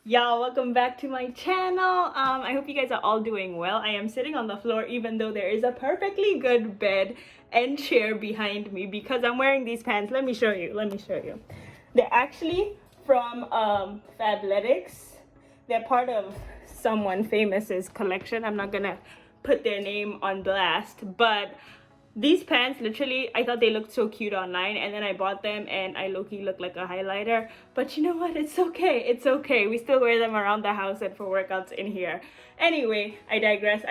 Y'all, welcome back to my channel. I hope you guys are all doing well. I am sitting on the floor even though there is a perfectly good bed and chair behind me because I'm wearing these pants. Let me show you. They're actually from Fabletics. They're part of someone famous's collection. I'm not gonna put their name on blast, but these pants, literally, I thought they looked so cute online, and then I bought them and I low-key look like a highlighter. But you know what? It's okay. It's okay. We still wear them around the house and for workouts in here. Anyway, I digress.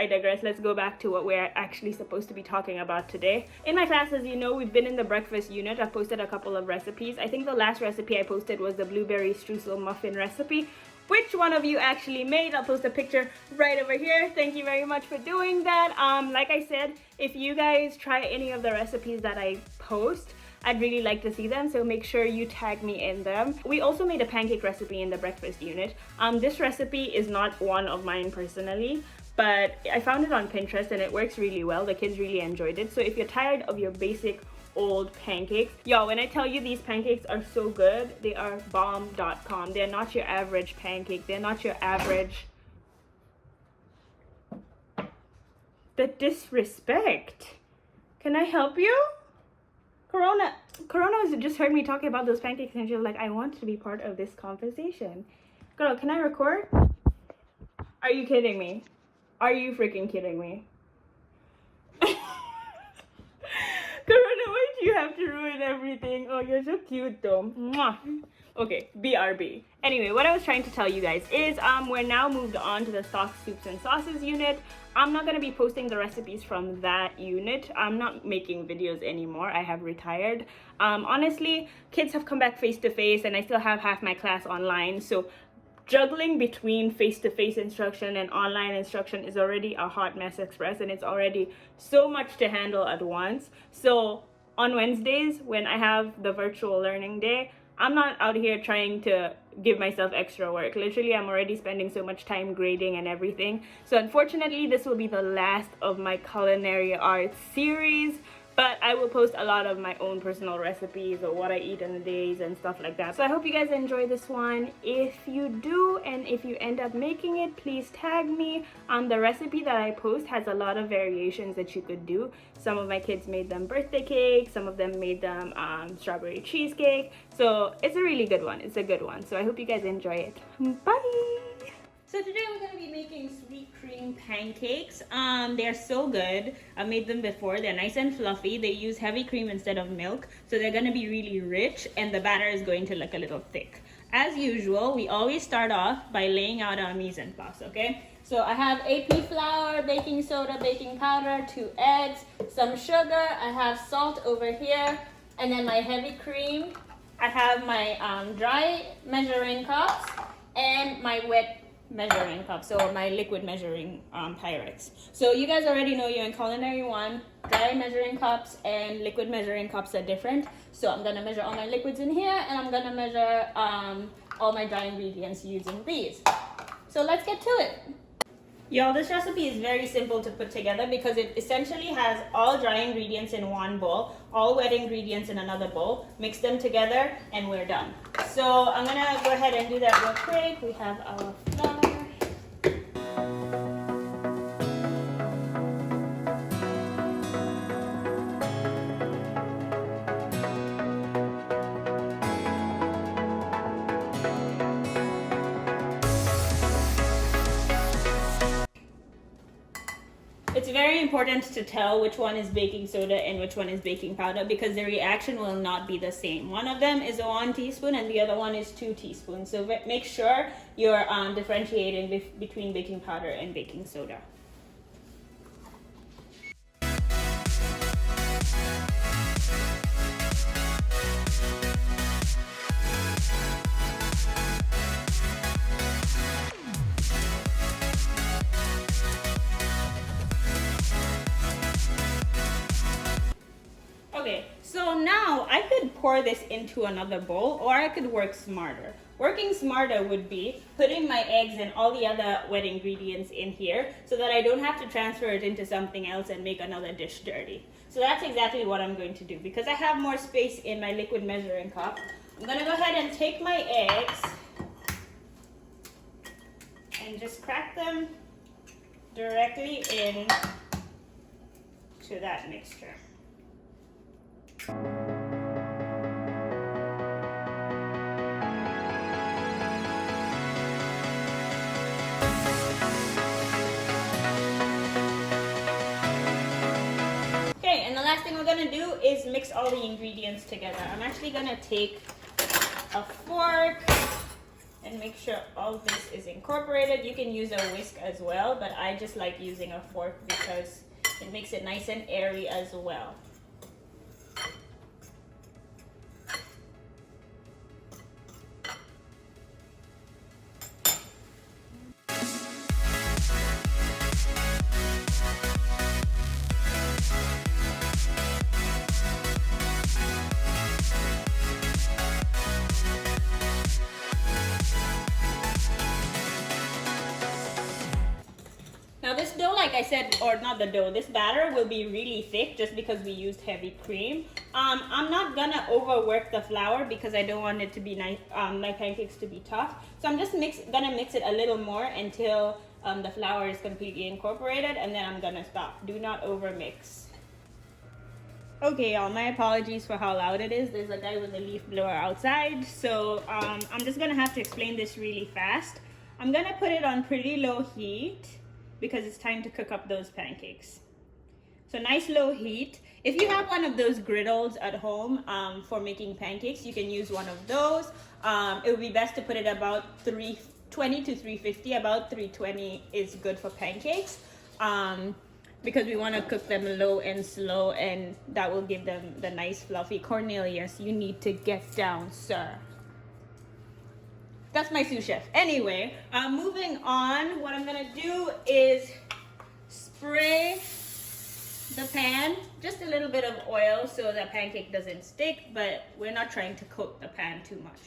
Let's go back to what we're actually supposed to be talking about today. In my class, as you know, we've been in the breakfast unit. I've posted a couple of recipes. I think the last recipe I posted was the blueberry streusel muffin recipe. Which one of you actually made? I'll post a picture right over here. Thank you very much for doing that. Like I said, if you guys try any of the recipes that I post, I'd really like to see them, so make sure you tag me in them. We also made a pancake recipe in the breakfast unit. This recipe is not one of mine personally, but I found it on Pinterest and it works really well. The kids really enjoyed it. So if you're tired of your basic old pancakes, y'all, when I tell you these pancakes are so good, they are bomb.com. They're not your average pancake. They're not your average. The disrespect. Can I help you? Corona has just heard me talking about those pancakes and she's like, I want to be part of this conversation. Girl, can I record? Are you kidding me? Are you freaking kidding me? Corona, why do you have to ruin everything? Oh, you're so cute though. Mwah. Okay, BRB. Anyway, what I was trying to tell you guys is we're now moved on to the stock soups and sauces unit. I'm not going to be posting the recipes from that unit. I'm not making videos anymore. I have retired. Honestly, kids have come back face to face and I still have half my class online. So juggling between face-to-face instruction and online instruction is already a hot mess express, and it's already so much to handle at once. So on Wednesdays, when I have the virtual learning day, I'm not out here trying to give myself extra work. Literally, I'm already spending so much time grading and everything. So unfortunately, this will be the last of my culinary arts series. But I will post a lot of my own personal recipes or what I eat in the days and stuff like that. So I hope you guys enjoy this one. If you do, and if you end up making it, please tag me. The recipe that I post has a lot of variations that you could do. Some of my kids made them birthday cake. Some of them made them strawberry cheesecake. So it's a really good one. It's a good one. So I hope you guys enjoy it. Bye! So today we're going to be making sweet cream pancakes. They're so good. I've made them before. They're nice and fluffy. They use heavy cream instead of milk. So they're going to be really rich and the batter is going to look a little thick. As usual, we always start off by laying out our mise en place, okay? So I have AP flour, baking soda, baking powder, 2 eggs, some sugar. I have salt over here, and then my heavy cream. I have my dry measuring cups and my wet measuring cup, so my liquid measuring Pyrex. So you guys already know you're in culinary 1. Dry measuring cups and liquid measuring cups are different. So I'm gonna measure all my liquids in here, and I'm gonna measure all my dry ingredients using these. So let's get to it. Y'all, this recipe is very simple to put together because it essentially has all dry ingredients in one bowl, all wet ingredients in another bowl, mix them together, and we're done. So I'm gonna go ahead and do that real quick. We have our flour. It's very important to tell which one is baking soda and which one is baking powder because the reaction will not be the same. One of them is 1 teaspoon and the other one is 2 teaspoons. So make sure you're differentiating between baking powder and baking soda. Okay, so now I could pour this into another bowl, or I could work smarter. Working smarter would be putting my eggs and all the other wet ingredients in here so that I don't have to transfer it into something else and make another dish dirty. So that's exactly what I'm going to do. Because I have more space in my liquid measuring cup, I'm going to go ahead and take my eggs and just crack them directly in to that mixture. Okay, and the last thing we're gonna do is mix all the ingredients together. I'm actually gonna take a fork and make sure all this is incorporated. You can use a whisk as well, but I just like using a fork because it makes it nice and airy as well. Now this dough, like I said, or not the dough, this batter will be really thick just because we used heavy cream. I'm not gonna overwork the flour because I don't want it to be nice, my pancakes to be tough. So I'm just gonna mix it a little more until the flour is completely incorporated, and then I'm gonna stop. Do not overmix. Okay, y'all, my apologies for how loud it is. There's a guy with a leaf blower outside, so I'm just gonna have to explain this really fast. I'm gonna put it on pretty low heat because it's time to cook up those pancakes. So nice low heat. If you have one of those griddles at home for making pancakes, you can use one of those. It would be best to put it about 320 to 350. About 320 is good for pancakes because we want to cook them low and slow, and that will give them the nice fluffy. Cornelius, you need to get down, sir. That's my sous chef. Anyway, moving on, what I'm gonna do is spray the pan, just a little bit of oil so the pancake doesn't stick, but we're not trying to coat the pan too much.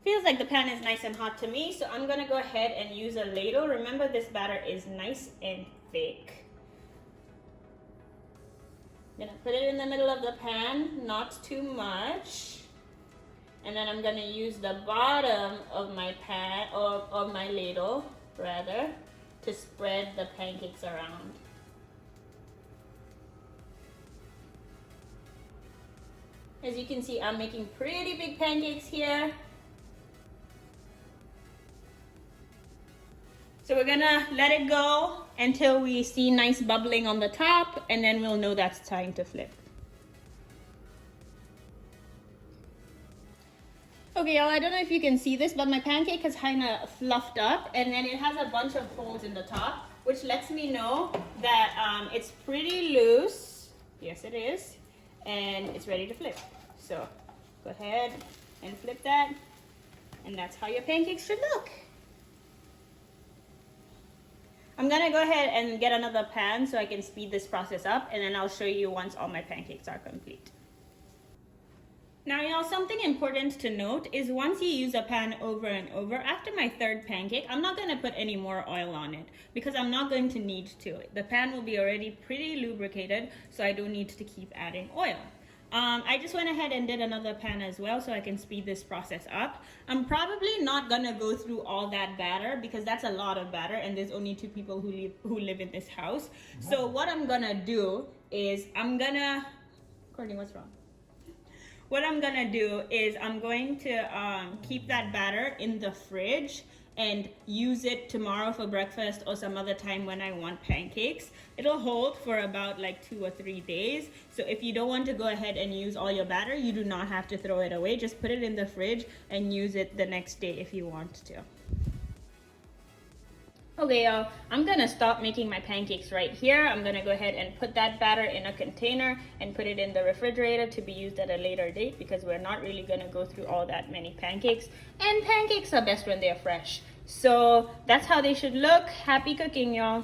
Feels like the pan is nice and hot to me, so I'm gonna go ahead and use a ladle. Remember, this batter is nice and thick. I'm gonna put it in the middle of the pan, not too much. And then I'm gonna use the bottom of my pan, or of my ladle rather, to spread the pancakes around. As you can see, I'm making pretty big pancakes here. So we're gonna let it go until we see nice bubbling on the top, and then we'll know that's time to flip. Okay, y'all, I don't know if you can see this, but my pancake has kind of fluffed up, and then it has a bunch of holes in the top, which lets me know that it's pretty loose. Yes, it is. And it's ready to flip. So go ahead and flip that, and that's how your pancakes should look. I'm gonna go ahead and get another pan so I can speed this process up, and then I'll show you once all my pancakes are complete. Now, y'all, something important to note is once you use a pan over and over, after my third pancake, I'm not going to put any more oil on it because I'm not going to need to. The pan will be already pretty lubricated, so I don't need to keep adding oil. I just went ahead and did another pan as well so I can speed this process up. I'm probably not going to go through all that batter because that's a lot of batter, and there's only 2 people who live in this house. So what I'm going to do is Courtney, what's wrong? What I'm gonna do is I'm going to keep that batter in the fridge and use it tomorrow for breakfast or some other time when I want pancakes. It'll hold for about like 2 or 3 days. So if you don't want to go ahead and use all your batter, you do not have to throw it away. Just put it in the fridge and use it the next day if you want to. Okay, y'all, I'm gonna stop making my pancakes right here. I'm gonna go ahead and put that batter in a container and put it in the refrigerator to be used at a later date because we're not really gonna go through all that many pancakes. And pancakes are best when they're fresh. So that's how they should look. Happy cooking, y'all.